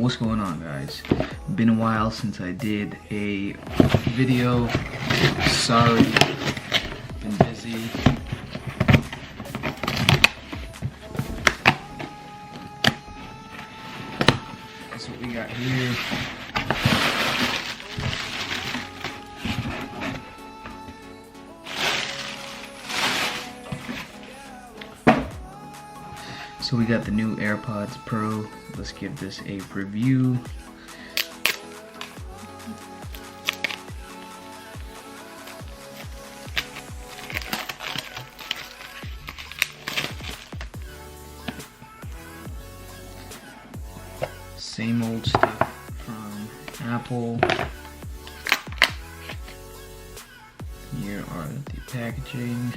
What's going on, guys? Been a while since I did a video. Sorry, been busy. That's what we got here. So we got the new Airpods Pro. Let's give this a review. Same old stuff from Apple. Here are the packaging.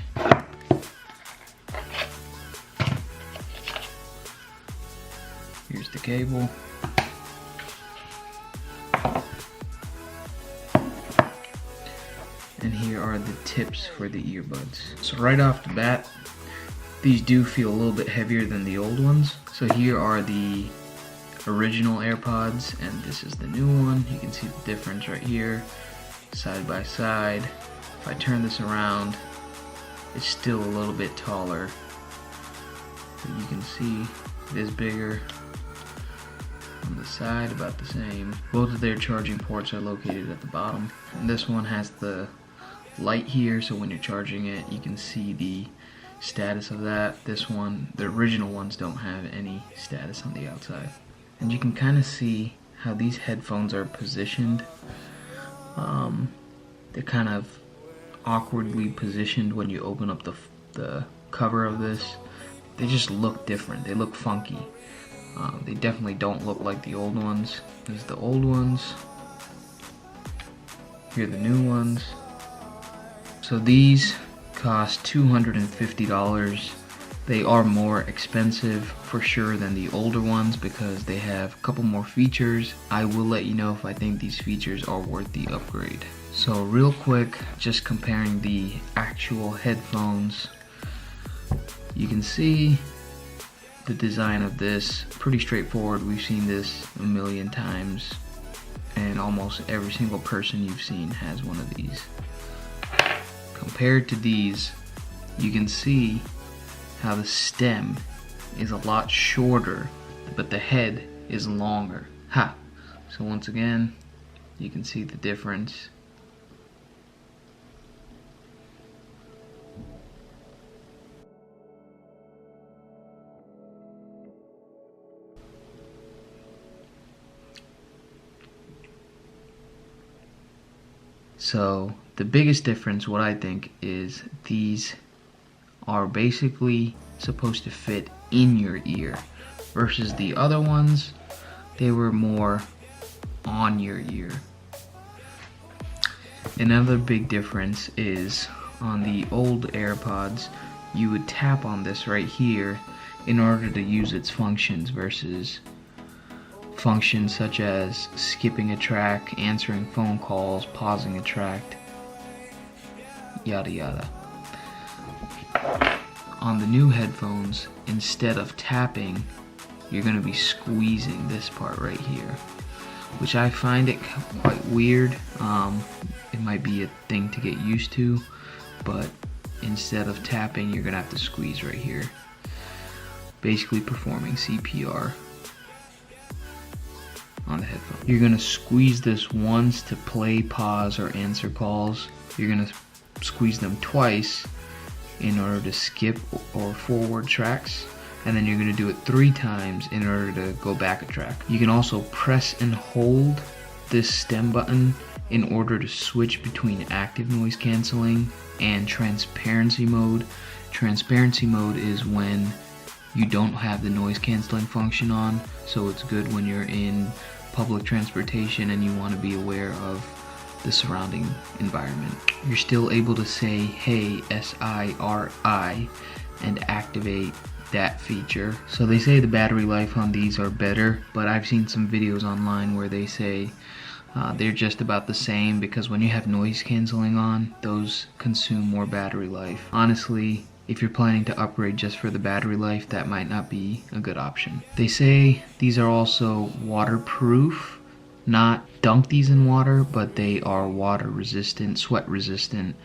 Here's the cable. And here are the tips for the earbuds. So right off the bat, these do feel a little bit heavier than the old ones. So here are the original AirPods, and this is the new one. You can see the difference right here, side by side. If I turn this around, it's still a little bit taller. But you can see it is bigger. On the side, about the same. Both of their charging ports are located at the bottom. And this one has the light here, so when you're charging it, you can see the status of that. This one, the original ones, don't have any status on the outside. And you can kind of see how these headphones are positioned. They're kind of awkwardly positioned when you open up the cover of this. They just look different. They look funky. They definitely don't look like the old ones. There's the old ones. Here are the new ones. So these cost $250. They are more expensive for sure than the older ones because they have a couple more features. I will let you know if I think these features are worth the upgrade. So real quick, just comparing the actual headphones. You can see the design of this, pretty straightforward. We've seen this a million times, and almost every single person you've seen has one of these. Compared to these, you can see how the stem is a lot shorter, but the head is longer. Ha! So once again, you can see the difference. So the biggest difference, what I think, is these are basically supposed to fit in your ear versus the other ones, they were more on your ear. Another big difference is on the old AirPods, you would tap on this right here in order to use its functions versus functions such as skipping a track, answering phone calls, pausing a track, yada yada. On the new headphones, instead of tapping, you're going to be squeezing this part right here, which I find it quite weird. It might be a thing to get used to, but instead of tapping, you're going to have to squeeze right here, basically performing CPR on the headphone. You're gonna squeeze this once to play, pause, or answer calls. You're gonna squeeze them twice in order to skip or forward tracks, and then you're gonna do it 3 times in order to go back a track. You can also press and hold this stem button in order to switch between active noise canceling and transparency mode. Transparency mode is when you don't have the noise canceling function on, so it's good when you're in public transportation and you want to be aware of the surrounding environment. You're still able to say hey, SIRI, and activate that feature. So they say the battery life on these are better, but I've seen some videos online where they say they're just about the same because when you have noise canceling on, those consume more battery life. Honestly, if you're planning to upgrade just for the battery life, that might not be a good option. They say these are also waterproof. Not dunk these in water, but they are water resistant, sweat resistant.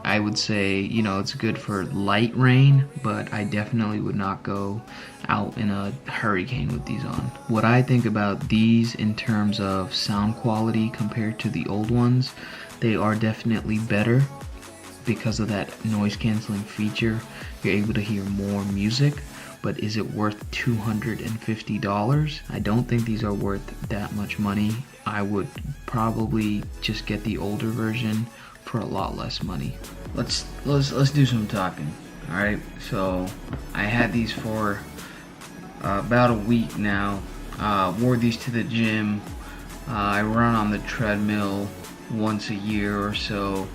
I would say, you know, it's good for light rain, but I definitely would not go out in a hurricane with these on. What I think about these in terms of sound quality compared to the old ones, they are definitely better because of that noise canceling feature. You're able to hear more music, but is it worth $250? I don't think these are worth that much money. I would probably just get the older version for a lot less money. Let's do some talking. All right, so I had these for about a week now. Wore these to the gym. I run on the treadmill once a year or so,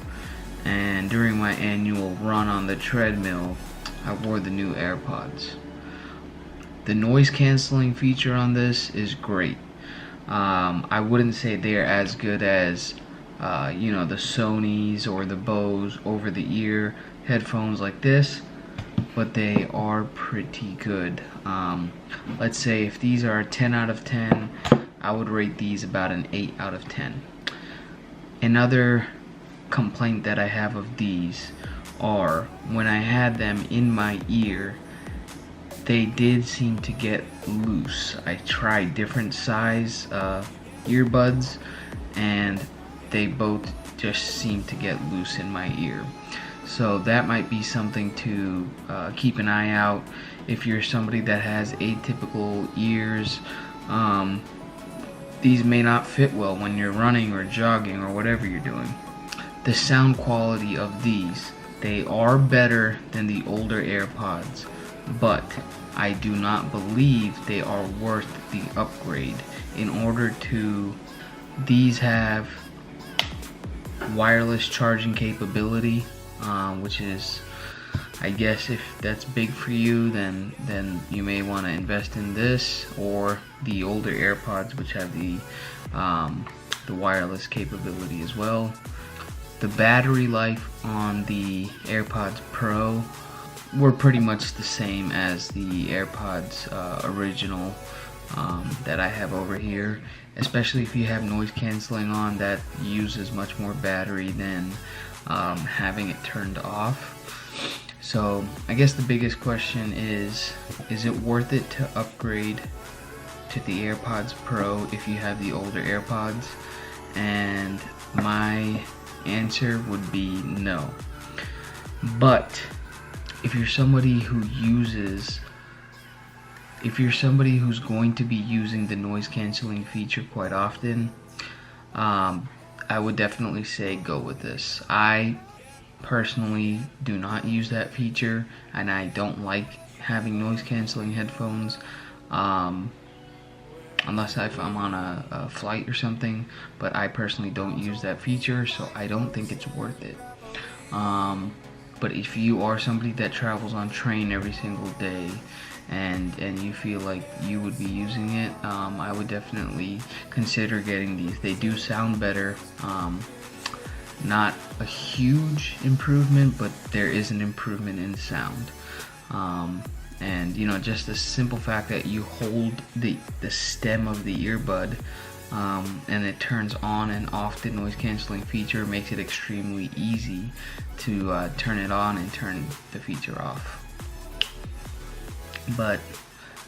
and during my annual run on the treadmill, I wore the new AirPods. The noise canceling feature on this is great. I wouldn't say they're as good as you know, the Sonys or the Bose over the ear headphones like this, but they are pretty good. Let's say if these are a 10 out of 10, I would rate these about an 8 out of 10. Another complaint that I have of these are when I had them in my ear, they did seem to get loose. I tried different size earbuds and they both just seem to get loose in my ear. So that might be something to keep an eye out. If you're somebody that has atypical ears, these may not fit well when you're running or jogging or whatever you're doing. The sound quality of these, they are better than the older AirPods, but I do not believe they are worth the upgrade. In order to, these have wireless charging capability, which is, I guess if that's big for you, then you may want to invest in this or the older AirPods, which have the wireless capability as well. The battery life on the Airpods Pro were pretty much the same as the AirPods original that I have over here, especially if you have noise canceling on. That uses much more battery than having it turned off. So I guess the biggest question is it worth it to upgrade to the Airpods Pro if you have the older AirPods? And my answer would be no. But if you're somebody who's going to be using the noise canceling feature quite often, I would definitely say go with this. I personally do not use that feature, and I don't like having noise canceling headphones unless I'm on a flight or something, but I personally don't use that feature, so I don't think it's worth it. But if you are somebody that travels on train every single day and you feel like you would be using it, I would definitely consider getting these. They do sound better. Not a huge improvement, but there is an improvement in sound. And you know, just the simple fact that you hold the stem of the earbud and it turns on and off the noise canceling feature makes it extremely easy to turn it on and turn the feature off. But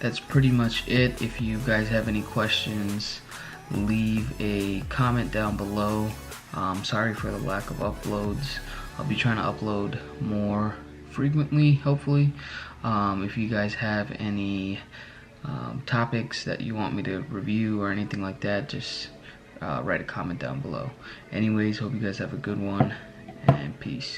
that's pretty much it. If you guys have any questions, leave a comment down below. Sorry for the lack of uploads. I'll be trying to upload more frequently, hopefully. If you guys have any topics that you want me to review or anything like that, just write a comment down below. Anyways, hope you guys have a good one, and peace.